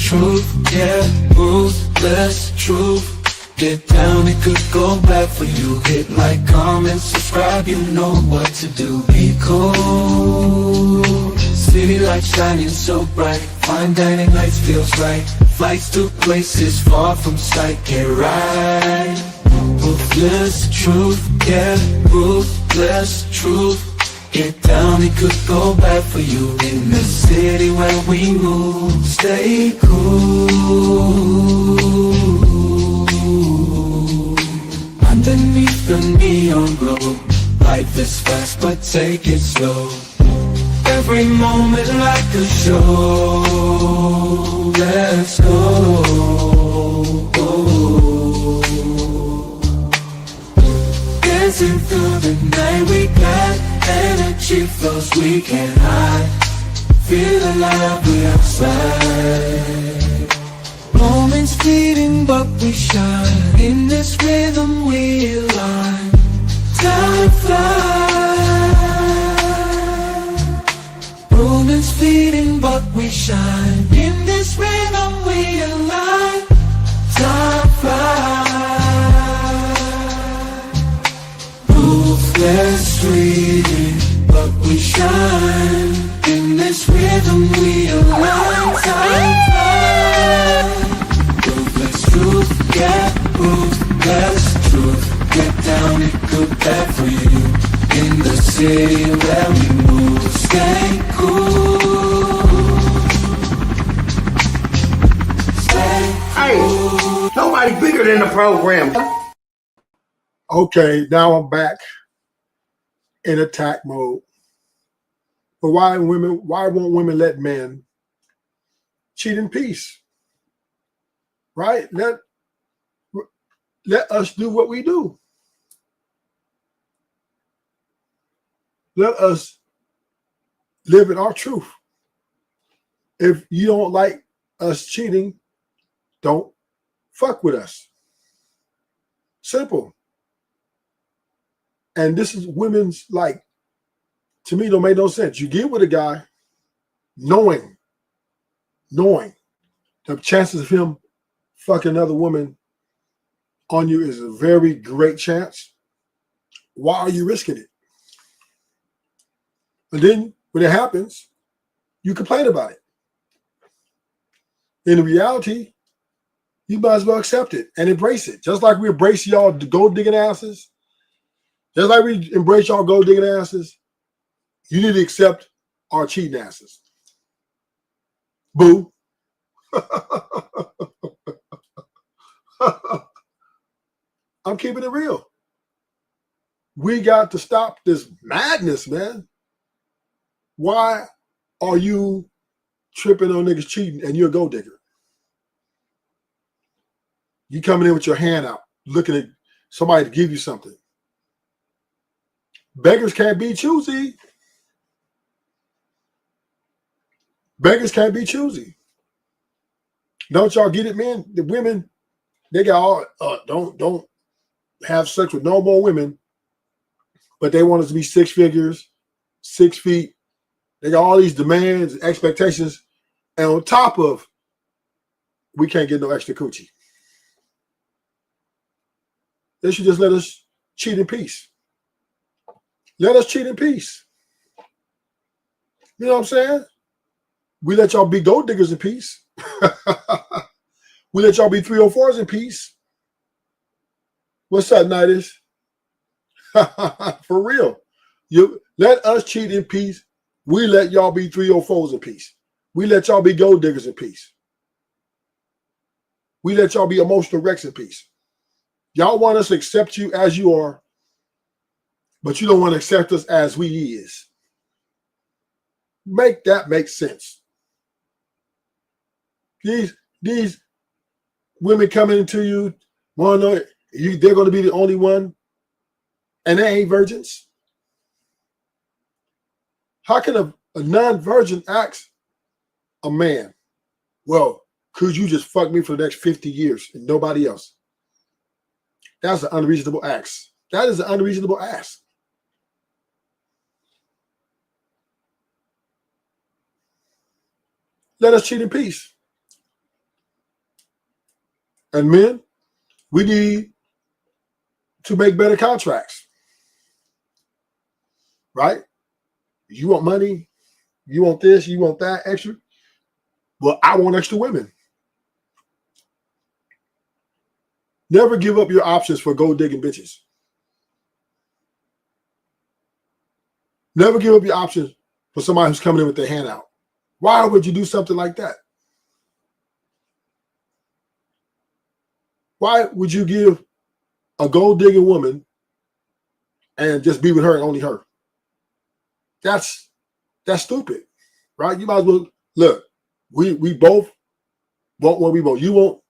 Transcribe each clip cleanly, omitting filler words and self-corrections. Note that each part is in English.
truth, yeah, ruthless truth. Get down, it could go bad for you. Hit like, comment, subscribe, you know what to do. Be cool. City lights shining so bright. Fine dining lights feels right. Flights to places far from sight. Get right. Ruthless truth, yeah, ruthless truth. Get down, it could go bad for you. In the city where we move, stay cool. Underneath the neon glow, life is fast but take it slow. Every moment like a show. Let's go. Dancing through the night, we got energy flows we can't hide. Feel alive, we outside. Moments fleeting but we shine. In this rhythm we align. Time flies. Moments fleeting but we shine. In this rhythm we align. Time flies. Ruthless fleeting but we shine. In this rhythm we align. Time flies. Truth, yeah, ruthless truth. Get down, it could bad for you. In the city where we move, stay cool. Stay cool. Hey, nobody bigger than the program. Okay, now I'm back in attack mode. But why won't women let men cheat in peace? Right? Let us do what we do. Let us live in our truth. If you don't like us cheating, don't fuck with us. Simple. And this is women's, like, to me, don't make no sense. You get with a guy knowing the chances of him fucking another woman on you is a very great chance. Why are you risking it? And then when it happens, you complain about it. In reality, you might as well accept it and embrace it. Just like we embrace y'all gold digging asses, just like we embrace y'all gold digging asses, you need to accept our cheating asses. Boo. I'm keeping it real. We got to stop this madness, man. Why are you tripping on niggas cheating and you're a gold digger? You coming in with your hand out, looking at somebody to give you something. Beggars can't be choosy. Beggars can't be choosy. Don't y'all get it, man? The women, they got all don't have sex with no more women, but they want us to be 6 figures, 6 feet. They got all these demands, expectations, and on top of, we can't get no extra coochie. They should just let us cheat in peace. Let us cheat in peace. You know what I'm saying? We let y'all be gold diggers in peace. We let y'all be 304s in peace. What's up, Nightis? For real. You let us cheat in peace. We let y'all be 304s in peace. We let y'all be gold diggers in peace. We let y'all be emotional wrecks in peace. Y'all want us to accept you as you are, but you don't want to accept us as we is. Make that make sense. These women coming into you, want to know they're going to be the only one, and they ain't virgins. How can a non-virgin ask a man, well, could you just fuck me for the next 50 years and nobody else? That's an unreasonable ask. That is an unreasonable ask. Let us cheat in peace. And men, we need to make better contracts. Right? You want money, you want this, you want that extra. Well, I want extra women. Never give up your options for gold digging bitches. Never give up your options for somebody who's coming in with their hand out. Why would you do something like that? Why would you give a gold digging woman and just be with her and only her? That's stupid, right? You might as well look. We both want what we want. You want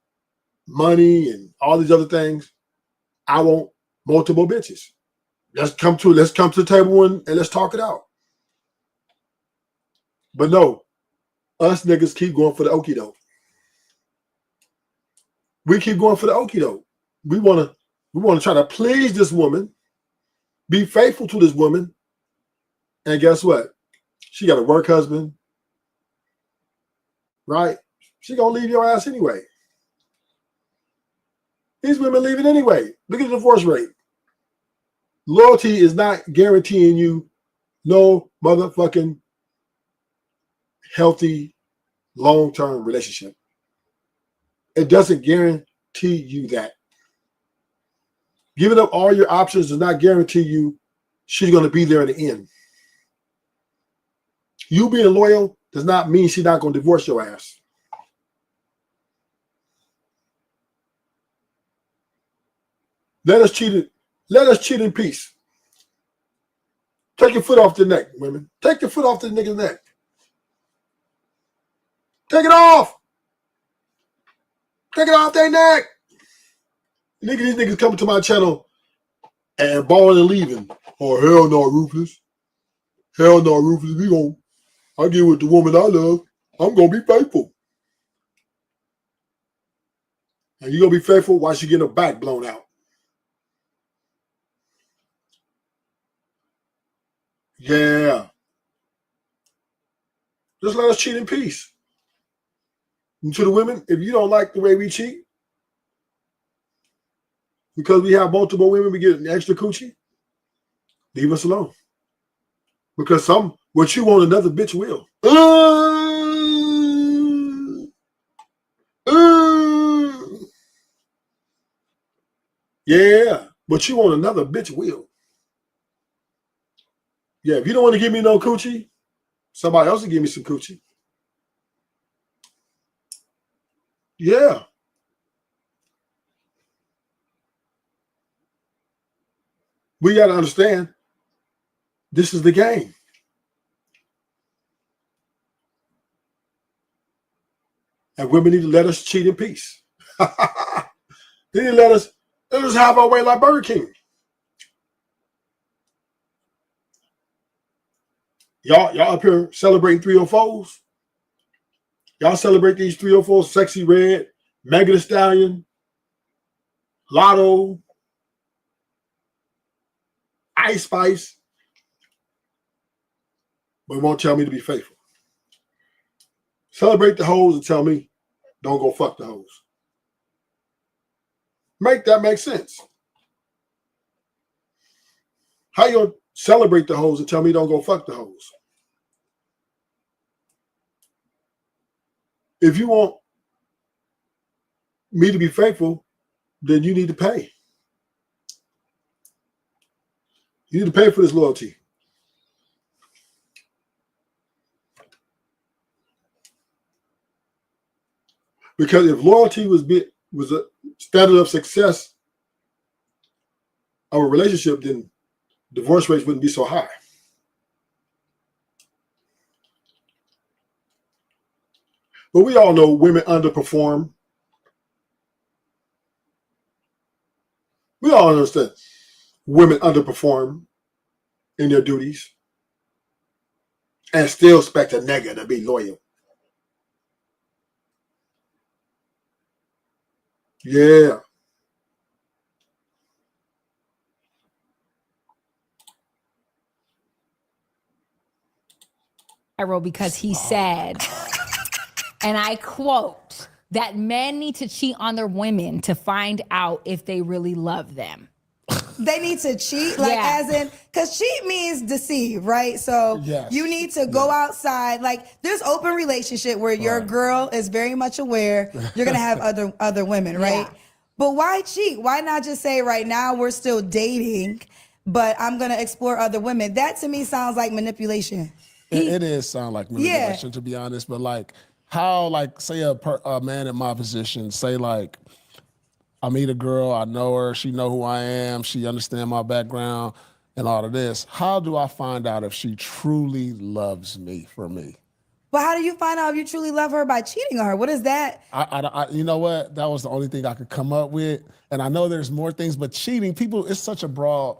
money and all these other things. I want multiple bitches. Let's come to the table and let's talk it out. But no, us niggas keep going for the okie doke. We keep going for the okie doke. We want to try to please this woman, be faithful to this woman, and guess what? She got a work husband, right? She gonna leave your ass anyway. These women leaving anyway. Look at the divorce rate. Loyalty is not guaranteeing you no motherfucking healthy long-term relationship. It doesn't guarantee you that. Giving up all your options does not guarantee you she's going to be there in the end. You being loyal does not mean she's not going to divorce your ass. Let us cheat in peace. Take your foot off the neck, women. Take your foot off the nigga's neck. Take it off. Take it off their neck. These niggas coming to my channel and balling and leaving. Oh, hell no, Ruthless. Hell no, Ruthless. I get with the woman I love. I'm going to be faithful. And you going to be faithful while she getting her back blown out. Yeah. Just let us cheat in peace. And to the women, if you don't like the way we cheat, because we have multiple women, we get an extra coochie, leave us alone. Because what you want, another bitch will. Yeah, what you want, another bitch will. Yeah, if you don't want to give me no coochie, somebody else will give me some coochie. Yeah. We got to understand, this is the game. And women need to let us cheat in peace. They need to let us have our way like Burger King. Y'all up here celebrating 304s. Y'all celebrate these 304s, Sexy Red, Megan Thee Stallion, Lotto, Ice Spice. But won't tell me to be faithful. Celebrate the hoes and tell me, don't go fuck the hoes. Make that make sense. How you gonna celebrate the hoes and tell me don't go fuck the hoes? If you want me to be faithful, then you need to pay. You need to pay for this loyalty. Because if loyalty was a standard of success of a relationship, then divorce rates wouldn't be so high. But we all know women underperform. We all understand women underperform in their duties and still expect a nigga to be loyal. Yeah. Because he said, and I quote, that men need to cheat on their women to find out if they really love them. They need to cheat, like Yeah. as in, because cheat means deceive, right? So Yes. you need to go outside. Like there's open relationship where your Right. girl is very much aware you're gonna have other women, right? Yeah. But why cheat? Why not just say right now we're still dating, but I'm gonna explore other women? That to me sounds like manipulation. It is sound like manipulation, to be honest. But like, how, like, say a man in my position, say like, I meet a girl, I know her, she know who I am, she understand my background and all of this. How do I find out if she truly loves me for me? But how do you find out if you truly love her by cheating on her? What is that? I you know what? That was the only thing I could come up with. And I know there's more things, but cheating, people, it's such a broad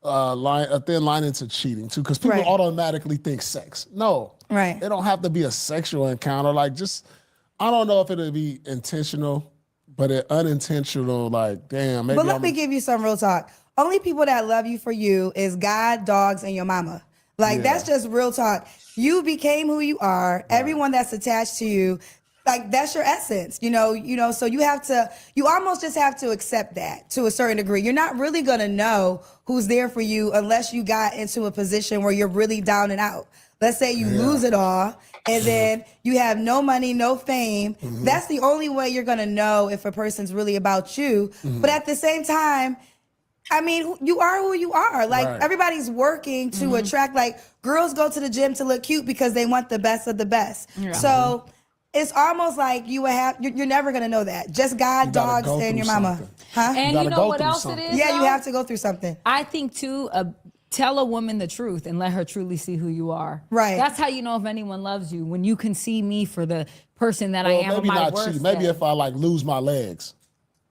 a thin line into cheating too, because people Right. automatically think sex. No, Right. It don't have to be a sexual encounter. Like, just, I don't know if it'll be intentional, but it unintentional. Like, damn, maybe. But let me give you some real talk. Only people that love you for you is God, dogs, and your mama. Like that's just real talk. You became who you are. Everyone that's attached to you, like that's your essence. You know. So you almost just have to accept that to a certain degree. You're not really gonna know who's there for you unless you got into a position where you're really down and out. Let's say you lose it all and then you have no money, no fame. That's the only way you're gonna know if a person's really about you. But at the same time, I mean, you are who you are. Like Right. everybody's working to attract. Like girls go to the gym to look cute because they want the best of the best. So it's almost like you're never gonna know that. Just God, You gotta dogs, go and through your mama, something. huh? And gotta you know go what through else something. it is? Yeah, you though? have to go through something. I think too, tell a woman the truth and let her truly see who you are. Right. That's how you know if anyone loves you, when you can see me for the person that I Well, am. maybe on my not worst cheat. Maybe day. if I like lose my legs.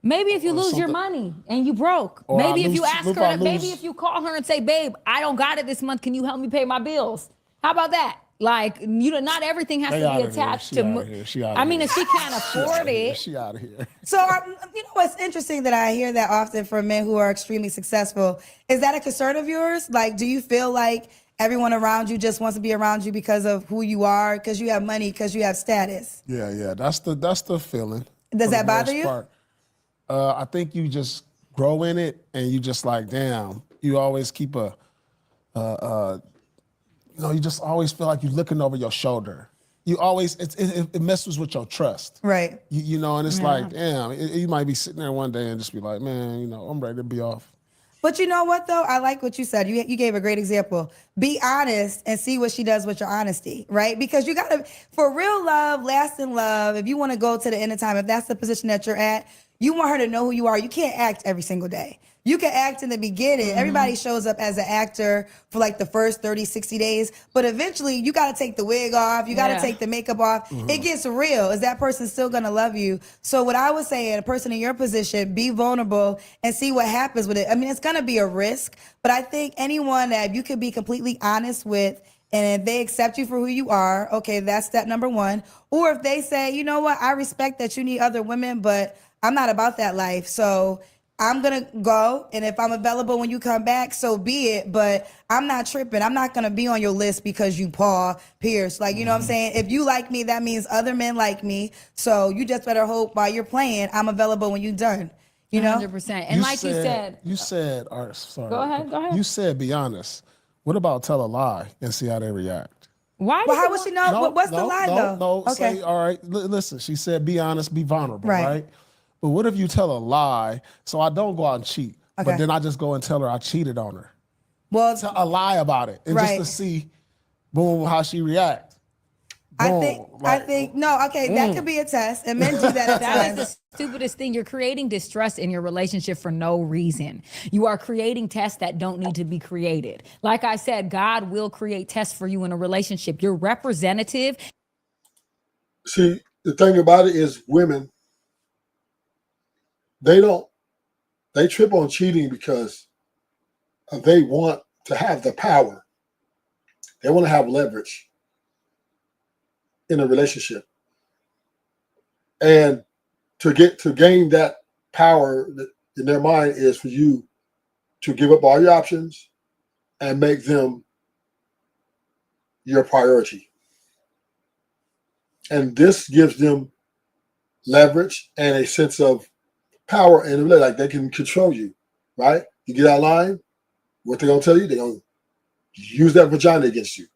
Maybe if you lose your something. money and you broke. Or Maybe I if you lose- ask if her, I maybe lose- if you call her and say, babe, I don't got it this month. Can you help me pay my bills? How about that? Like, not everything has They to be outta here. attached She to. outta here. She outta I mean, here. if she can't afford it, She out of here. So you know what's interesting that I hear that often from men who are extremely successful. Is that a concern of yours? Like, do you feel like everyone around you just wants to be around you because of who you are, because you have money, because you have status? Yeah. That's the feeling. Does for that the bother most you? part. I think you just grow in it, and you just like, damn. You always keep you just always feel like you're looking over your shoulder. You always, it messes with your trust. Right. You know, and it's like, damn, you might be sitting there one day and just be like, man, I'm ready to be off. But you know what though? I like what you said. You gave a great example. Be honest and see what she does with your honesty, right? Because you gotta, for real love, lasting love, if you want to go to the end of time, if that's the position that you're at, you want her to know who you are. You can't act every single day. You can act in the beginning. Everybody shows up as an actor for like the first 30, 60 days. But eventually you got to take the wig off. You got to take the makeup off. It gets real. Is that person still going to love you? So what I would say, a person in your position, be vulnerable and see what happens with it. I mean, it's going to be a risk. But I think anyone that you could be completely honest with, and if they accept you for who you are, okay, that's step number one. Or if they say, you know what, I respect that you need other women, but I'm not about that life. So I'm going to go. And if I'm available when you come back, so be it. But I'm not tripping. I'm not going to be on your list because you Paul Pierce. Like, you know what I'm saying? If you like me, that means other men like me. So you just better hope while you're playing, I'm available when you're done. You know? 100%. And like you said, Sorry. Go ahead. You said be honest. What about tell a lie and see how they react? why? Well, do how you would she want- know? What's the lie though? No. Okay. Say, all right, listen, she said be honest, be vulnerable, Right. right? But what if you tell a lie, so I don't go out and cheat, Okay. but then I just go and tell her I cheated on her? Well, Tell a lie about it, and Right. just to see, boom, how she react. I Boom, think, no, okay, that could be a test. And men do that at That is times. the stupidest thing. You're creating distrust in your relationship for no reason. You are creating tests that don't need to be created. Like I said, God will create tests for you in a relationship. Your representative. See, the thing about it is women, they trip on cheating because they want to have the power. They want to have leverage in a relationship. And to gain that power in their mind is for you to give up all your options and make them your priority. And this gives them leverage and a sense of power and like they can control you, right? You get out of line, what they're gonna tell you, they're gonna use that vagina against you.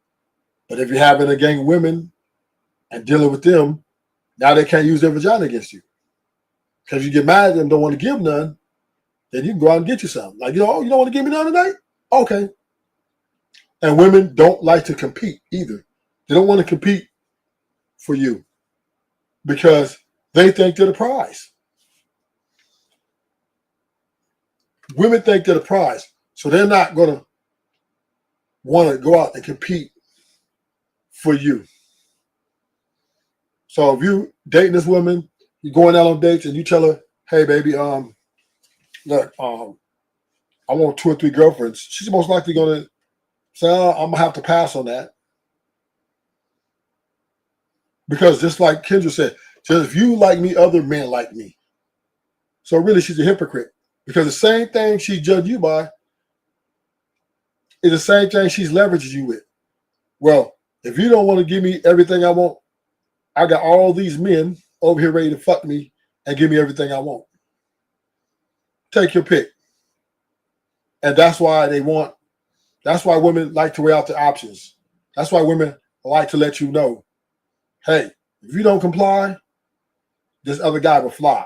But if you're having a gang of women and dealing with them, now they can't use their vagina against you. Because you get mad at them, don't want to give none, then you can go out and get you some. Like, oh, you don't want to give me none tonight? Okay. And women don't like to compete either. They don't want to compete for you because they think they're the prize. Women think they're the prize, so they're not going to want to go out and compete for you. So if you dating this woman, you're going out on dates and you tell her, hey, baby, look, I want 2 or 3 girlfriends. She's most likely going to say, oh, I'm going to have to pass on that. Because just like Kendra said, just if you like me, other men like me. So really, she's a hypocrite. Because the same thing she judged you by is the same thing she's leveraging you with. Well, if you don't want to give me everything I want, I got all these men over here ready to fuck me and give me everything I want. Take your pick. And that's why that's why women like to weigh out the options. That's why women like to let you know, hey, if you don't comply, this other guy will fly.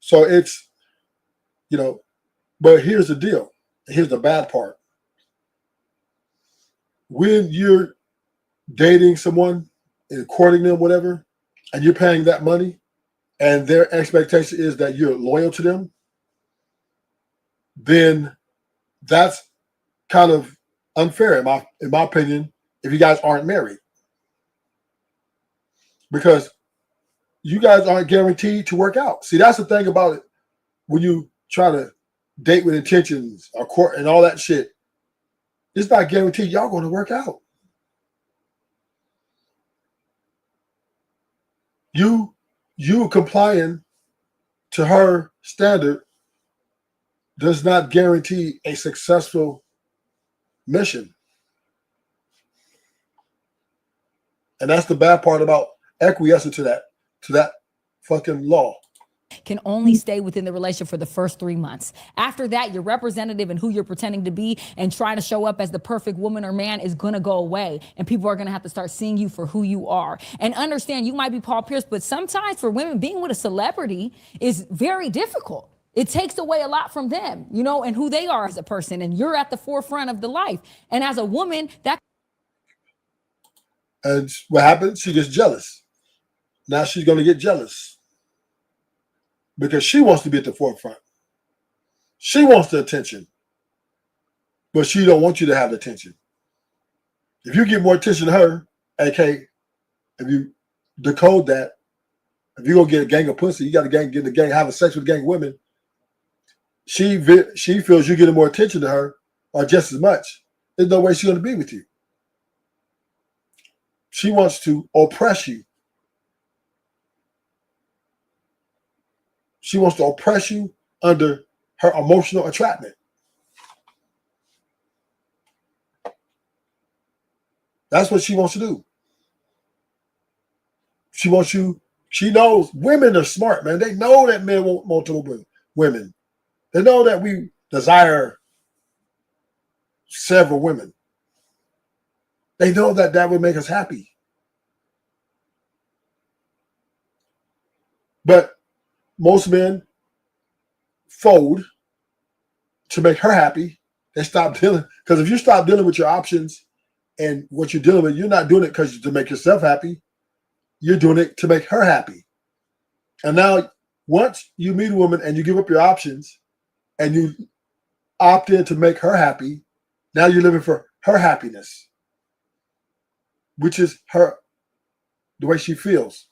So it's, but here's the deal. Here's the bad part. When you're dating someone and courting them, whatever, and you're paying that money, and their expectation is that you're loyal to them, then that's kind of unfair, in my opinion, if you guys aren't married. Because you guys aren't guaranteed to work out. See, that's the thing about it. When you try to date with intentions or court and all that shit, it's not guaranteed y'all going to work out. You complying to her standard does not guarantee a successful mission. And that's the bad part about acquiescing to that fucking law. Can only stay within the relationship for the first 3 months. After that, your representative and who you're pretending to be and trying to show up as the perfect woman or man is going to go away. And people are going to have to start seeing you for who you are. And understand, you might be Paul Pierce, but sometimes for women, being with a celebrity is very difficult. It takes away a lot from them, and who they are as a person. And you're at the forefront of the life. And as a woman, that. And what happens? She gets jealous. Now she's going to get jealous. Because she wants to be at the forefront. She wants the attention. But she don't want you to have the attention. If you get more attention to her, aka, if you decode that, if you're going to get a gang of pussy, you got to get in the gang, have a sex with a gang of women, she feels you're getting more attention to her or just as much. There's no way she's going to be with you. She wants to oppress you. She wants to oppress you under her emotional entrapment. That's what she wants to do. She wants you. She knows women are smart, man. They know that men want multiple women. They know that we desire several women. They know that would make us happy. But most men fold to make her happy. They stop dealing. Because if you stop dealing with your options and what you're dealing with, you're not doing it because to make yourself happy. You're doing it to make her happy. And now, once you meet a woman and you give up your options and you opt in to make her happy, now you're living for her happiness, which is the way she feels.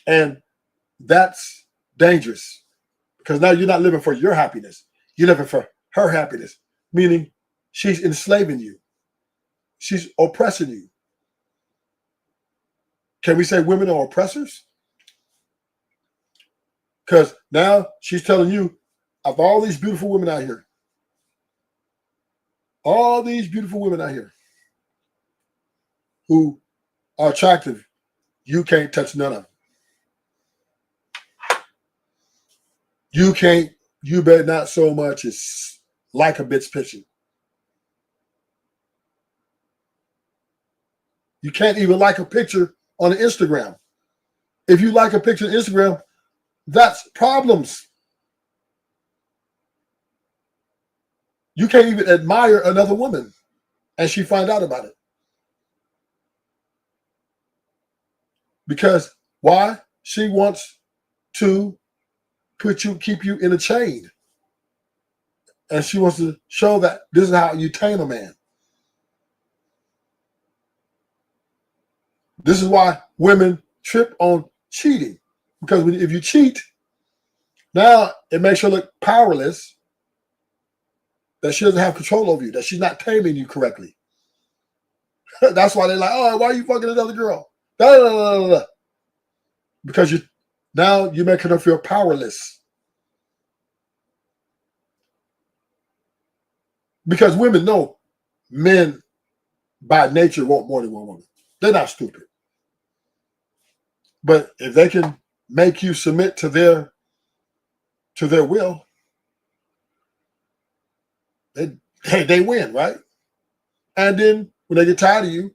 And that's dangerous because now you're not living for your happiness. You're living for her happiness, meaning she's enslaving you. She's oppressing you. Can we say women are oppressors? Because now she's telling you, of all these beautiful women out here, who are attractive, you can't touch none of them. You can't, you better not so much as like a bitch picture. You can't even like a picture on Instagram. If you like a picture on Instagram, that's problems. You can't even admire another woman and she find out about it. Because why? She wants to keep you in a chain. And she wants to show that this is how you tame a man. This is why women trip on cheating. Because if you cheat, now it makes her look powerless, that she doesn't have control over you, that she's not taming you correctly. That's why they're like, oh, why are you fucking another girl? Da, da, da, da, da. Because you're making her feel powerless. Because women know men by nature want more than one woman. They're not stupid. But if they can make you submit to their will, they win, right? And then when they get tired of you,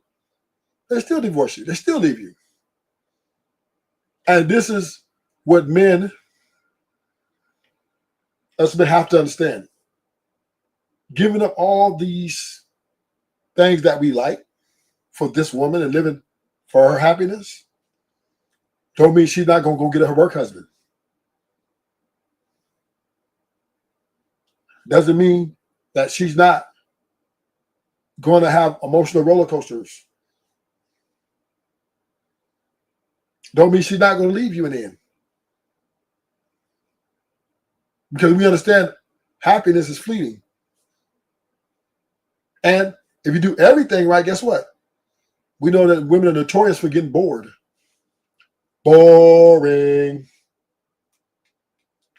they still divorce you. They still leave you. And this is what men, us men, have to understand. Giving up all these things that we like for this woman and living for her happiness don't mean she's not going to go get her work husband. Doesn't mean that she's not going to have emotional roller coasters. Don't mean she's not going to leave you in the end. Because we understand happiness is fleeting. And if you do everything right, guess what? We know that women are notorious for getting bored. Boring.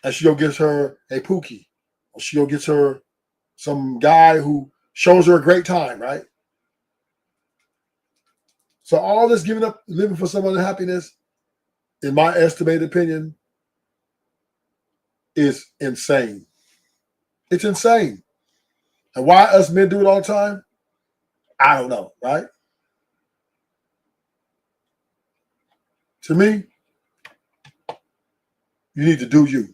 And she go gets her a Pookie. Or she go gets her some guy who shows her a great time, right? So all this giving up, living for someone's happiness, in my estimated opinion, is insane. It's insane. And why us men do it all the time? I don't know, right? To me, you need to do you.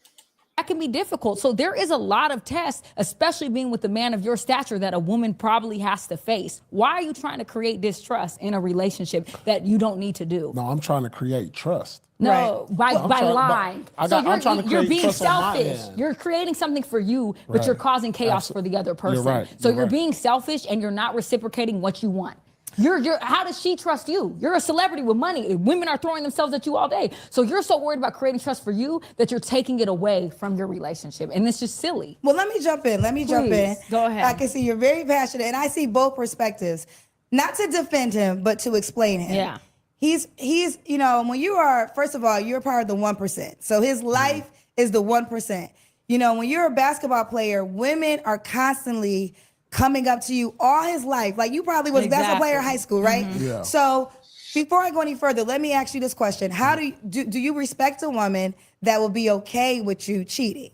That can be difficult. So there is a lot of tests, especially being with a man of your stature, that a woman probably has to face. Why are you trying to create distrust in a relationship that you don't need to do? No, I'm trying to create trust. No, by lying. I'm trying to you're create being trust on my selfish. end. You're creating something for you, but Right. you're causing chaos for the other person. right. So You're you're right. being selfish and you're not reciprocating what you want. How does she trust you? You're a celebrity with money. Women are throwing themselves at you all day. So you're so worried about creating trust for you that you're taking it away from your relationship. And it's just silly. Well, let me jump in. Please, go ahead. I can see you're very passionate, and I see both perspectives. Not to defend him, but to explain him. Yeah. He's when you are, first of all, you're part of the 1%. So his life is the 1%. When you're a basketball player, women are constantly coming up to you all his life. Like you probably was a basketball player in high school, right? Yeah. So before I go any further, let me ask you this question. How do you respect a woman that will be okay with you cheating?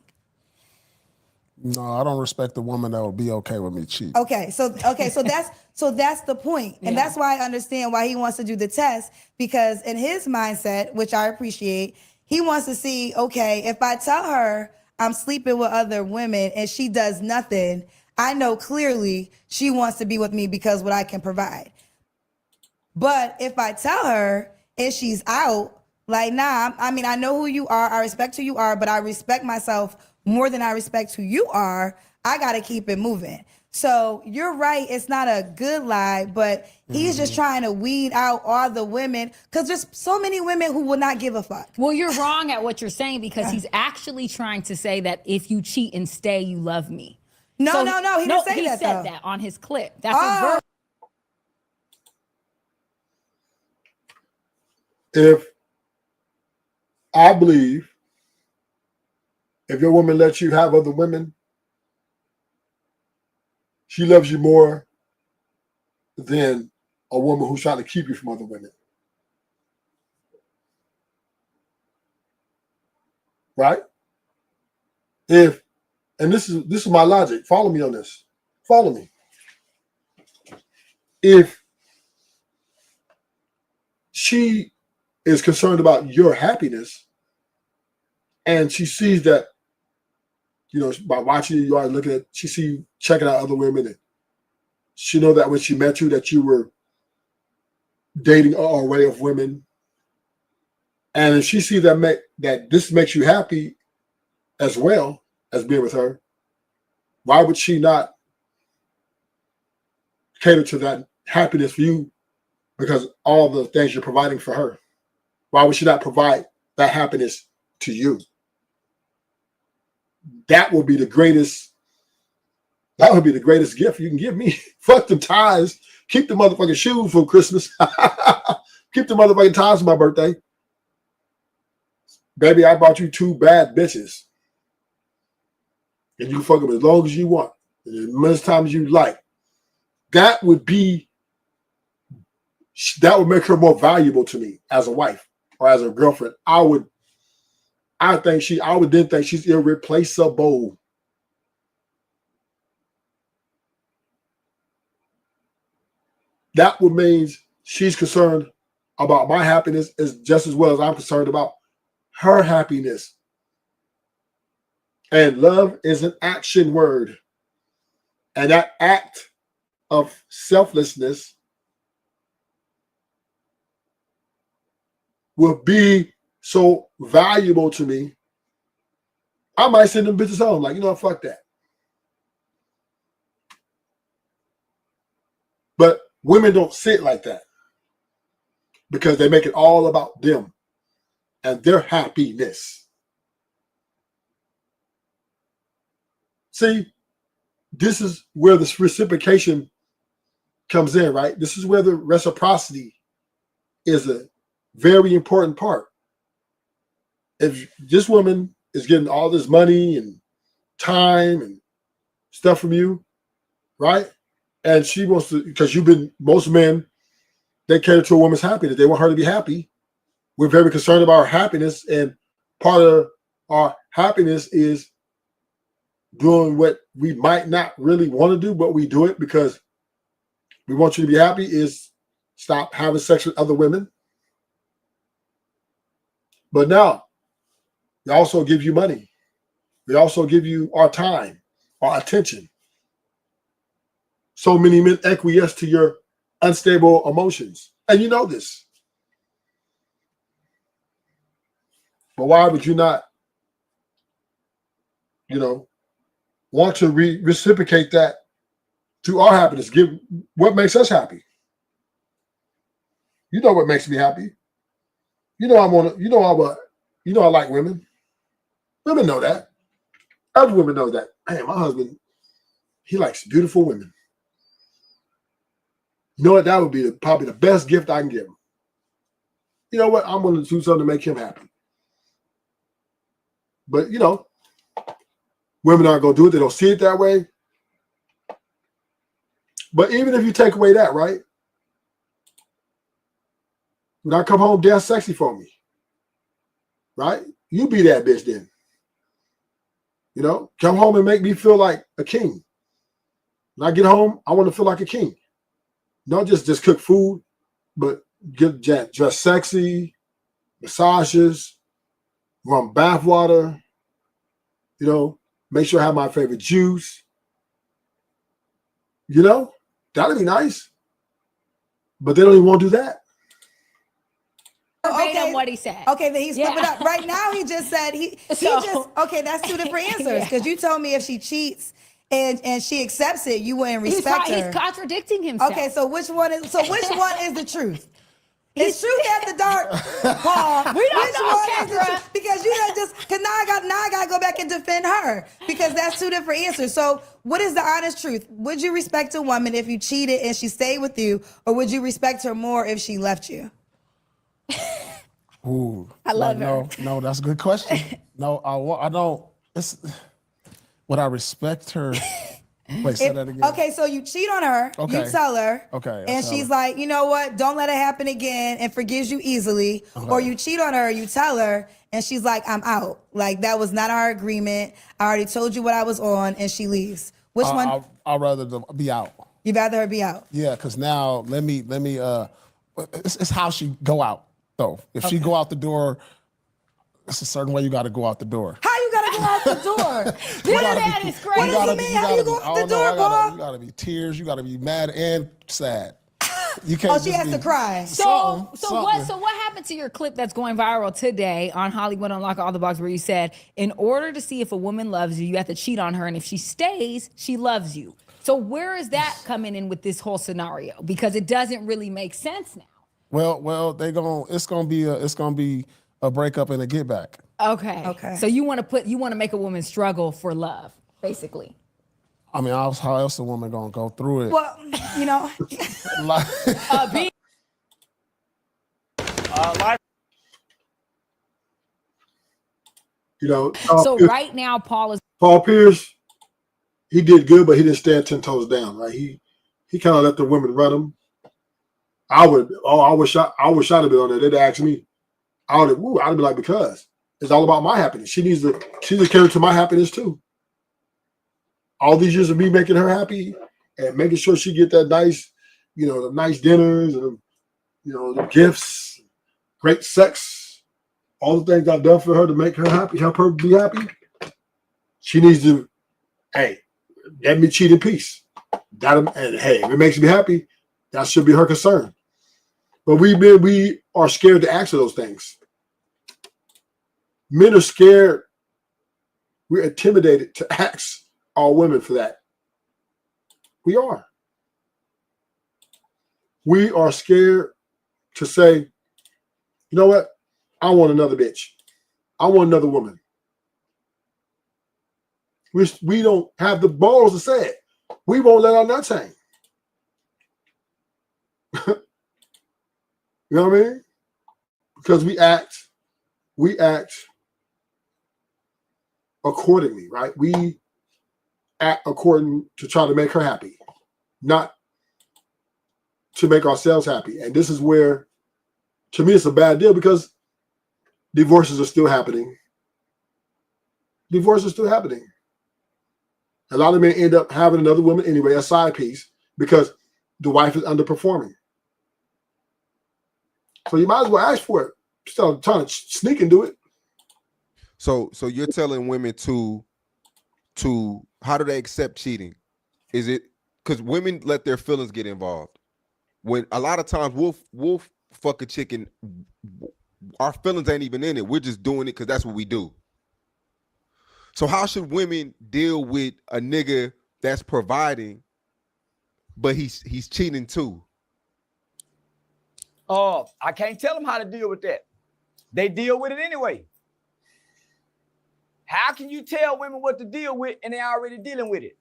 No, I don't respect a woman that will be okay with me cheating. Okay, so that's the point. And that's why I understand why he wants to do the test, because in his mindset, which I appreciate, he wants to see, okay, if I tell her I'm sleeping with other women and she does nothing, I know clearly she wants to be with me because what I can provide. But if I tell her and she's out, like, nah, I mean, I know who you are, I respect who you are, but I respect myself more than I respect who you are, I gotta keep it moving. So you're right, it's not a good lie, but he's just trying to weed out all the women, because there's so many women who will not give a fuck. Well, you're wrong at what you're saying, because he's actually trying to say that if you cheat and stay, you love me. No, he didn't say that. He said though. that on his clip. That's a verse. If I believe if your woman lets you have other women, she loves you more than a woman who's trying to keep you from other women. right? And this is my logic. Follow me on this. Follow me. If she is concerned about your happiness, and she sees that, by watching you are looking at, she see you checking out other women, and she know that when she met you that you were dating an array of women, and if she sees that this makes you happy as well as being with her, why would she not cater to that happiness for you because all the things you're providing for her? Why would she not provide that happiness to you? That would be the greatest gift you can give me. Fuck the ties. Keep the motherfucking shoes for Christmas. Keep the motherfucking ties for my birthday. Baby, I bought you 2 bad bitches. And you can fuck them as long as you want, and as much time as you like. That would make her more valuable to me as a wife or as a girlfriend. I would then think she's irreplaceable. That would mean she's concerned about my happiness just as well as I'm concerned about her happiness. And love is an action word. And that act of selflessness will be so valuable to me. I might send them bitches home. Like, fuck that. But women don't sit like that because they make it all about them and their happiness. See, this is where this reciprocation comes in, right? This is where the reciprocity is a very important part. If this woman is getting all this money and time and stuff from you, right? And she wants to, because most men, they cater to a woman's happiness. They want her to be happy. We're very concerned about our happiness. And part of our happiness is doing what we might not really want to do, but we do it because we want you to be happy, is stop having sex with other women. But now, we also give you money. We also give you our time, our attention. So many men acquiesce to your unstable emotions. And you know this. But why would you not, want to reciprocate that to our happiness? Give what makes us happy. You know what makes me happy. I like women. Women know that. Other women know that. Hey, my husband, he likes beautiful women. You know what? That would be probably the best gift I can give him. You know what? I'm going to do something to make him happy. But, women aren't going to do it. They don't see it that way. But even if you take away that, right? When I come home, dance sexy for me. Right? You be that bitch then. Come home and make me feel like a king. When I get home, I want to feel like a king. Not just cook food, but get dressed sexy, massages, run bath water, make sure I have my favorite juice. That'd be nice. But they don't even want to do that. Okay, what he said. Okay, then he's flipping up. Right now, he just said that's 2 different answers. Because you told me if she cheats and she accepts it, you wouldn't respect her. He's contradicting himself. Okay, so which one is the truth? It's truth after dark, Paul. We don't know, Kendra. Because because now I gotta go back and defend her because that's 2 different answers. So what is the honest truth? Would you respect a woman if you cheated and she stayed with you, or would you respect her more if she left you? Ooh, I love her. No, that's a good question. No, I don't. Would I respect her Wait, say that again. Okay, so you cheat on her, Okay. you tell her, Okay, I and tell she's her. like, you know what? Don't let it happen again, and forgives you easily. Or you cheat on her, you tell her, and she's like, I'm out. Like that was not our agreement. I already told you what I was on, and she leaves. Which one? I'd rather be out. You'd rather her be out. Yeah, because now let me it's how she go out though. If she go out the door, it's a certain way you got to go out the door. How you gotta go out the door? What that is What crazy. does it mean? How you go out the door, boy? You gotta be tears. You gotta be mad and sad. You can't. Oh, she just has be to cry. So something. what happened to your clip that's going viral today on Hollywood Unlock All the Blogs, where you said in order to see if a woman loves you, you have to cheat on her, and if she stays, she loves you. So where is that coming in with this whole scenario? Because it doesn't really make sense now. Well, it's gonna be a breakup and a get back. Okay. So you want to make a woman struggle for love, basically. I mean, how else a woman gonna go through it? Well, you know, Like, B, You know, so right now, Paul Pierce, he did good, but he didn't stand 10 toes down. Right? He kind of let the women run him. I was shot a bit on that. They'd ask me, I'd be like, because it's all about my happiness. She's a carry to my happiness too. All these years of me making her happy and making sure she get that nice, the nice dinners and the gifts, great sex, all the things I've done for her to make her happy, help her be happy. She needs to, hey, let me cheat in peace. And hey, if it makes me happy, that should be her concern. But we are scared to ask her those things. Men are scared. We're intimidated to ask all women for that. We are. We are scared to say, you know what? I want another bitch. I want another woman. We don't have the balls to say it. We won't let our nuts hang. You know what I mean? Because we act accordingly, right? We act according to try to make her happy, not to make ourselves happy. And this is where, to me, it's a bad deal because divorces are still happening. Divorce is still happening. A lot of men end up having another woman anyway, a side piece, because the wife is underperforming. So you might as well ask for it. Instead trying to sneak and do it. So you're telling women to how do they accept cheating? Is it because women let their feelings get involved? When a lot of times we'll fuck a chicken, our feelings ain't even in it. We're just doing it because that's what we do. So how should women deal with a nigga that's providing, but he's cheating too? I can't tell them how to deal with that. They deal with it anyway. How can you tell women what to deal with and they're already dealing with it?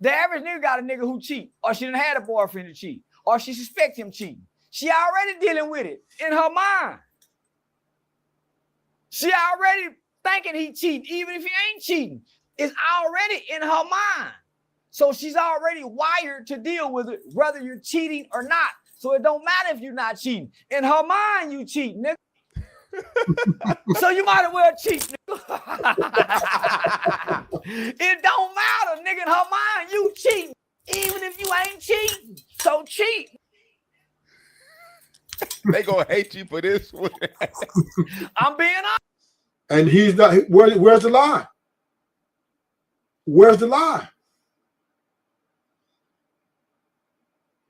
The average nigga got a nigga who cheat, or she done had a boyfriend to cheat, or she suspect him cheating. She already dealing with it in her mind. She already thinking he cheating, even if he ain't cheating. It's already in her mind. So she's already wired to deal with it, whether you're cheating or not. So it don't matter if you're not cheating. In her mind, you cheat, nigga. So you might as well cheat, nigga. It don't matter, nigga. In her mind, you cheating, even if you ain't cheating. So cheat. They gonna hate you for this one. I'm being honest. And he's not. Where's the lie? Where's the lie?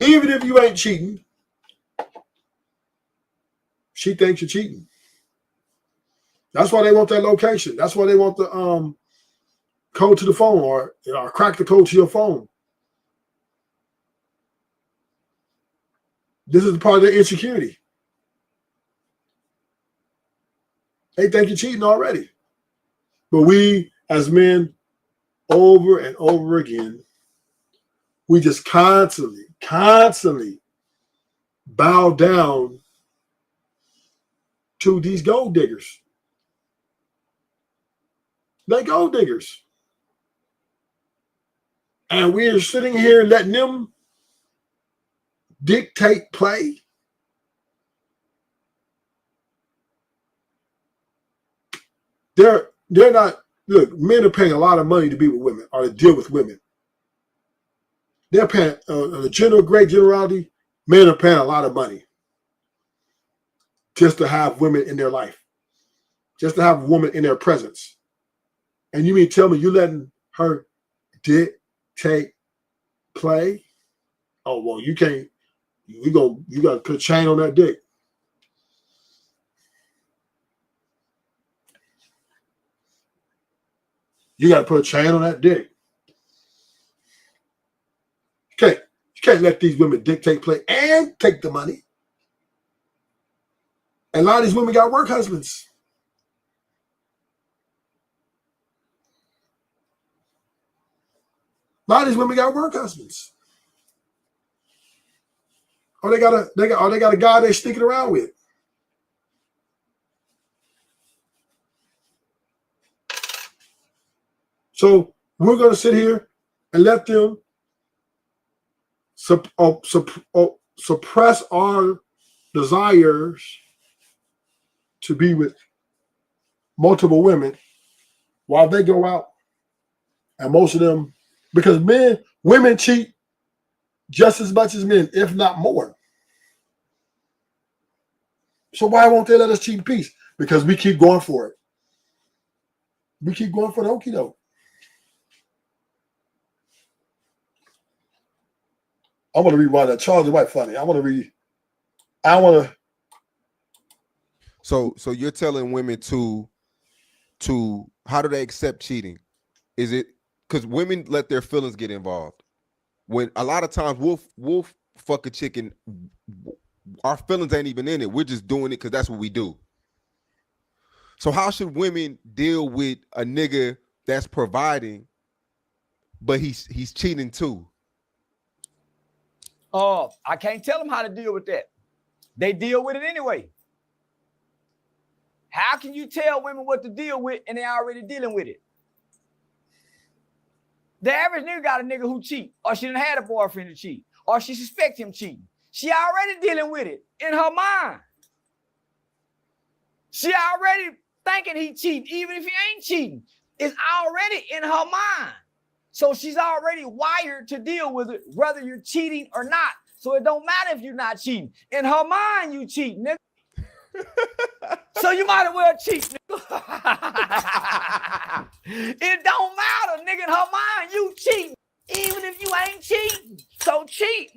Even if you ain't cheating, she thinks you're cheating. That's why they want that location. That's why they want the code to the phone or crack the code to your phone. This is part of their insecurity. They think you're cheating already. But we, as men, over and over again, we just constantly bow down to these gold diggers. They gold diggers. And we're sitting here letting them dictate play. They're not, look, men are paying a lot of money to be with women or to deal with women. They're paying, the great generality, men are paying a lot of money just to have women in their life, just to have a woman in their presence. And you mean tell me you're letting her dictate play? Oh, well, you can't, you got to put a chain on that dick. You got to put a chain on that dick. You can't let these women dictate play and take the money. And a lot of these women got work husbands. A lot of these women got work husbands. Or they got a guy they're sticking around with. So we're going to sit here and let them suppress our desires to be with multiple women while they go out and most of them, because women cheat just as much as men, if not more. So why won't they let us cheat in peace? Because we keep going for it. We keep going for the okie doke. I want to read one that Charles White funny. I want to. So you're telling women to how do they accept cheating? Is it because women let their feelings get involved? When a lot of times we'll fuck a chicken, our feelings ain't even in it. We're just doing it because that's what we do. So how should women deal with a nigga that's providing, but he's cheating too? I can't tell them how to deal with that. They deal with it anyway. How can you tell women what to deal with and they're already dealing with it? The average nigga got a nigga who cheat, or she done had a boyfriend to cheat, or she suspect him cheating. She already dealing with it in her mind. She already thinking he cheating, even if he ain't cheating. It's already in her mind. So she's already wired to deal with it, whether you're cheating or not. So it don't matter if you're not cheating. In her mind, you cheat, nigga. So you might as well cheat, nigga. It don't matter, nigga. In her mind, you cheating, even if you ain't cheating. So cheat.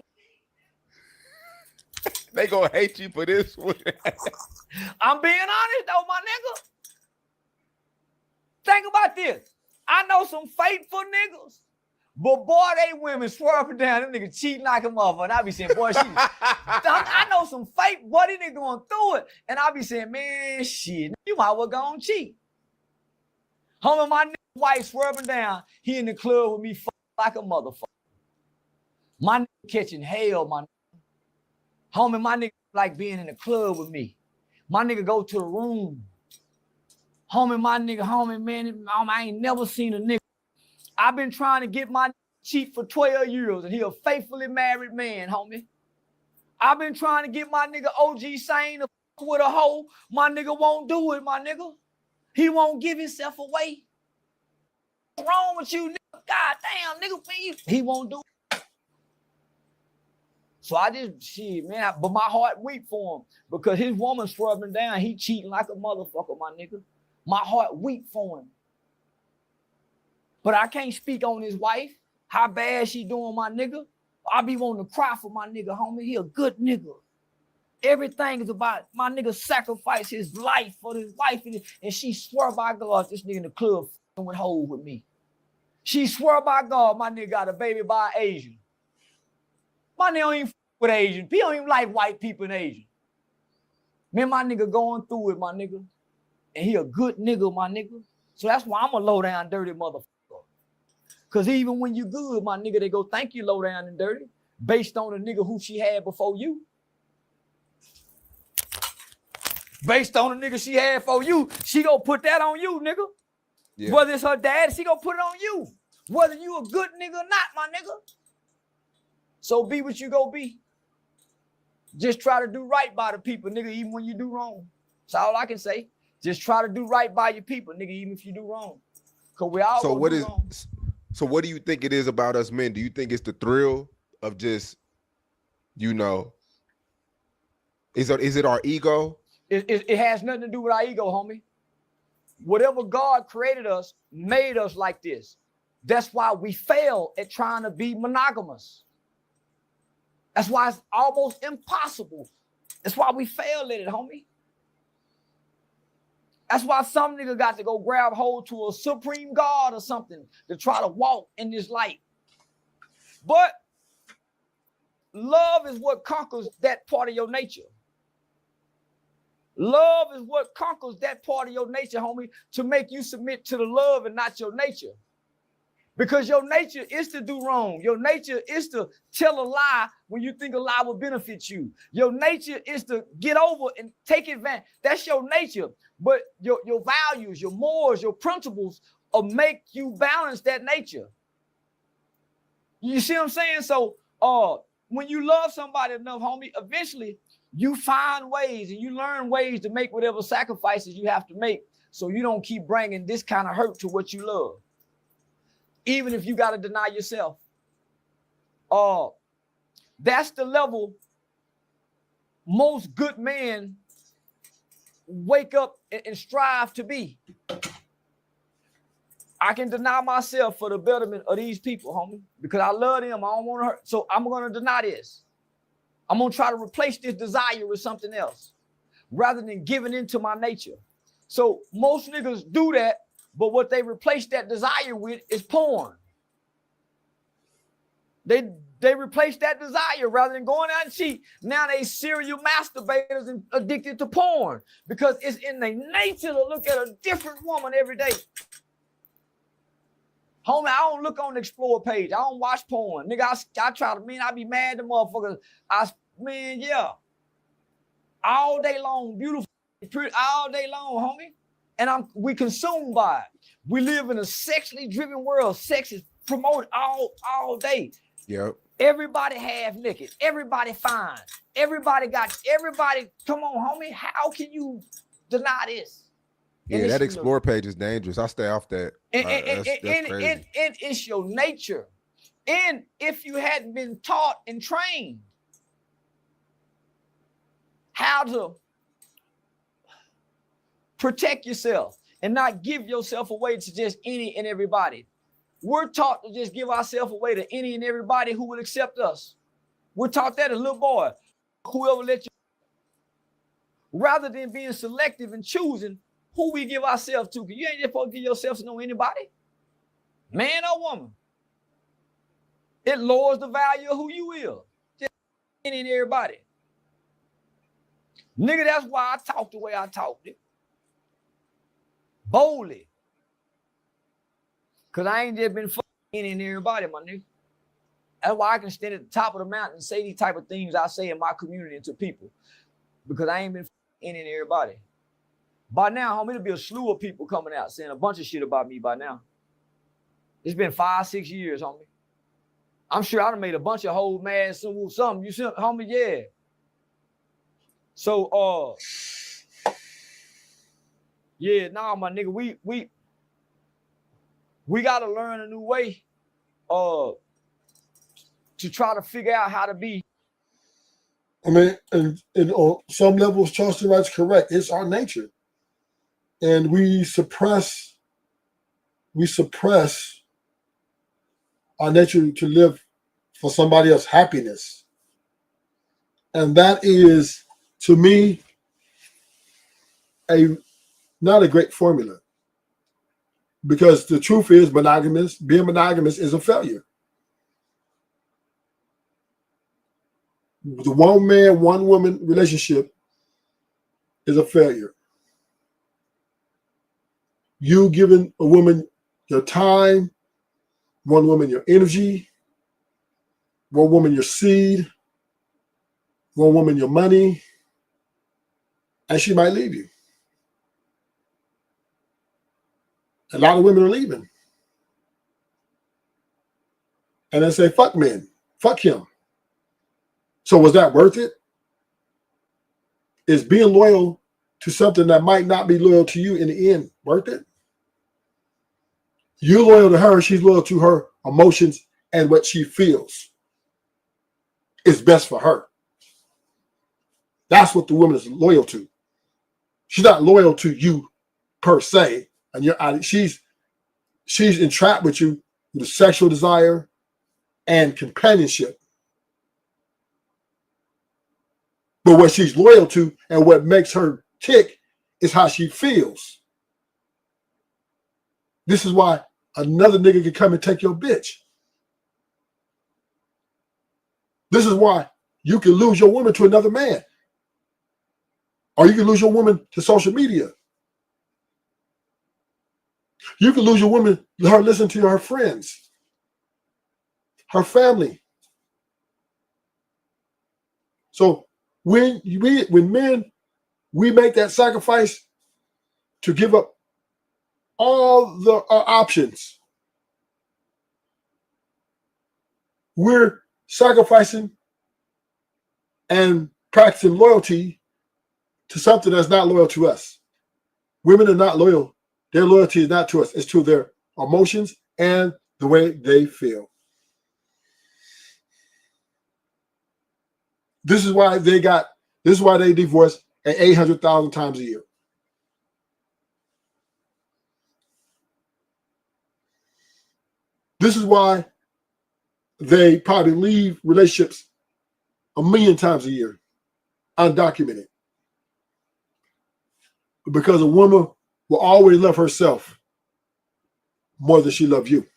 They gonna hate you for this one. I'm being honest, though, my nigga. Think about this. I know some faithful niggas, but boy, they women swear up and down, them niggas cheating like a motherfucker. And I be saying, boy, I know some fake boy, they niggas going through it. And I be saying, man, shit, you might well go and cheat. Homie, my nigga wife swear up and down, he in the club with me like a motherfucker. My nigga catching hell, my nigga. Homie, my nigga like being in the club with me. My nigga go to the room. Homie, man, I ain't never seen a nigga. I've been trying to get my cheat for 12 years, and he a faithfully married man, homie. I've been trying to get my nigga OG Sane to fuck with a hoe. My nigga won't do it, my nigga. He won't give himself away. What's wrong with you, nigga? God damn, nigga, please. He won't do it. So I just, shit, man, but my heart weak for him because his woman scrubbing down. He cheating like a motherfucker, my nigga. My heart weak for him. But I can't speak on his wife, how bad she doing, my nigga. I be wanting to cry for my nigga, homie. He a good nigga. Everything is about my nigga sacrifice his life for his wife. And she swear by God, this nigga in the club with hoes with me. She swear by God, my nigga got a baby by an Asian. My nigga don't even with Asian. He don't even like white people in Asian. Man, my nigga going through it, my nigga. And he a good nigga, my nigga. So that's why I'm a low down dirty motherfucker. Cause even when you good, my nigga, they go, thank you, low down and dirty, based on the nigga who she had before you. Based on the nigga she had before you, she gonna put that on you, nigga. Yeah. Whether it's her dad, she gonna put it on you. whether you a good nigga or not, my nigga. So be what you go be. Just try to do right by the people, nigga, even when you do wrong. That's all I can say. Just try to do right by your people, nigga, even if you do wrong. Cause we all So gonna what do is wrong. so what do you think it is about us men? Do you think it's the thrill of just, you know, is it our ego? It has nothing to do with our ego, homie. Whatever God created us, made us like this. That's why we fail at trying to be monogamous. That's why it's almost impossible. That's why we fail at it, homie. That's why some nigga got to go grab hold to a supreme God or something to try to walk in this light. But love is what conquers that part of your nature. Love is what conquers that part of your nature, homie, to make you submit to the love and not your nature. Because your nature is to do wrong. Your nature is to tell a lie when you think a lie will benefit you. Your nature is to get over and take advantage. That's your nature. But your values, your morals, your principles will make you balance that nature. You see what I'm saying? So when you love somebody enough, homie, eventually you find ways and you learn ways to make whatever sacrifices you have to make so you don't keep bringing this kind of hurt to what you love. Even if you got to deny yourself. That's the level most good men wake up and strive to be. I can deny myself for the betterment of these people, homie, because I love them. I don't want to hurt. So I'm going to deny this. I'm going to try to replace this desire with something else rather than giving into my nature. So most niggas do that, but what they replace that desire with is porn. They replace that desire rather than going out and cheat. Now they serial masturbators and addicted to porn because it's in their nature to look at a different woman every day. Homie, I don't look on the Explore page. I don't watch porn. Nigga, I try to, I be mad at motherfuckers. Yeah. All day long, beautiful, pretty, all day long, homie. And we consumed by it. We live in a sexually driven world. Sex is promoted all day. Yep. Everybody half naked. Everybody fine. Everybody, come on, homie. How can you deny this? Yeah, that Explore page is dangerous. I stay off that. That's crazy. And it's your nature. And if you hadn't been taught and trained how to protect yourself and not give yourself away to just any and everybody. We're taught to just give ourselves away to any and everybody who would accept us. We're taught that as a little boy. Whoever let you. Rather than being selective and choosing who we give ourselves to. Because you ain't just supposed to give yourself to know anybody. Man or woman. It lowers the value of who you is. Just any and everybody. Nigga, that's why I talk the way I talk. Boldly. Because I ain't just been fucking any and everybody, my nigga. That's why I can stand at the top of the mountain and say these type of things I say in my community and to people. Because I ain't been fucking any and everybody. By now, homie, it'll be a slew of people coming out saying a bunch of shit about me by now. It's been 5-6 years, homie. I'm sure I done made a bunch of hoes mad, something. You see, homie, yeah. So, yeah, nah, my nigga, we gotta learn a new way, to try to figure out how to be. I mean, and on some levels, Charleston Wright's correct. It's our nature, and we suppress our nature to live for somebody else's happiness, and that is, to me, not a great formula. Because the truth is, being monogamous is a failure. The one man, one woman relationship is a failure. You giving a woman your time, one woman your energy, one woman your seed, one woman your money, and she might leave you. A lot of women are leaving. and then say, fuck men, fuck him. So was that worth it? Is being loyal to something that might not be loyal to you in the end worth it? You're loyal to her, she's loyal to her emotions and what she feels is best for her. That's what the woman is loyal to. She's not loyal to you per se, and she's entrapped with you with sexual desire and companionship. But what she's loyal to and what makes her tick is how she feels. This is why another nigga can come and take your bitch. This is why you can lose your woman to another man. Or you can lose your woman to social media. You can lose your woman, her listening to her friends, her family. So when men, we make that sacrifice to give up all our options, we're sacrificing and practicing loyalty to something that's not loyal to us. Women are not loyal. Their loyalty is not to us. It's to their emotions and the way they feel. This is why they divorce at 800,000 times a year. This is why they probably leave relationships 1,000,000 times a year, undocumented. Because a woman will always love herself more than she loves you.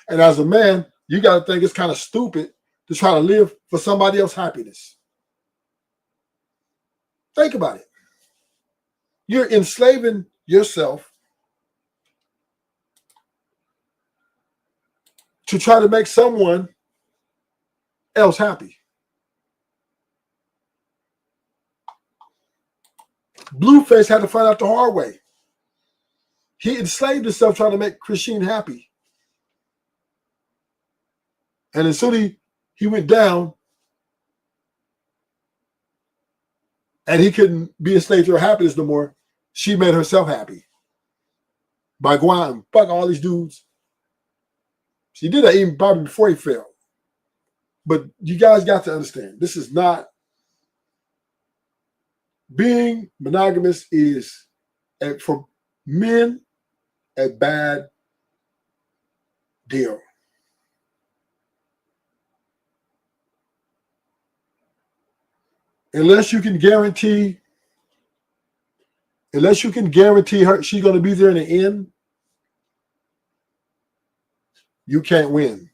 And as a man, you got to think it's kind of stupid to try to live for somebody else's happiness. Think about it. You're enslaving yourself to try to make someone else happy. Blueface had to find out the hard way. He enslaved himself trying to make Christine happy. And as soon as he went down and he couldn't be enslaved to her happiness no more, she made herself happy by going out and fuck all these dudes. She did that even probably before he fell. But you guys got to understand, this is not, being monogamous is, for men, a bad deal. Unless you can guarantee her she's going to be there in the end, you can't win.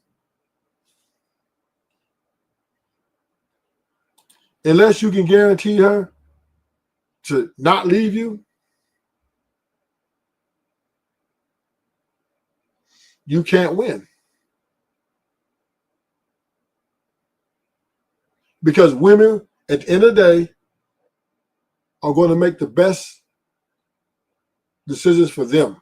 Unless you can guarantee her to not leave you, you can't win. Because women, at the end of the day, are going to make the best decisions for them.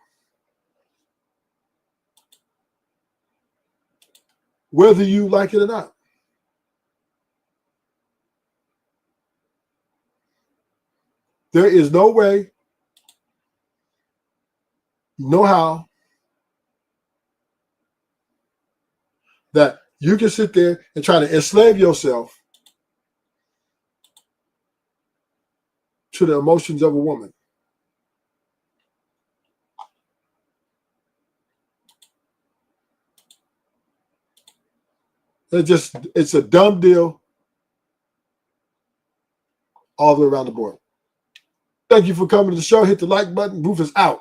Whether you like it or not. There is no way, no how, that you can sit there and try to enslave yourself to the emotions of a woman. It's a dumb deal all the way around the board. Thank you for coming to the show. Hit the like button. Rufus out.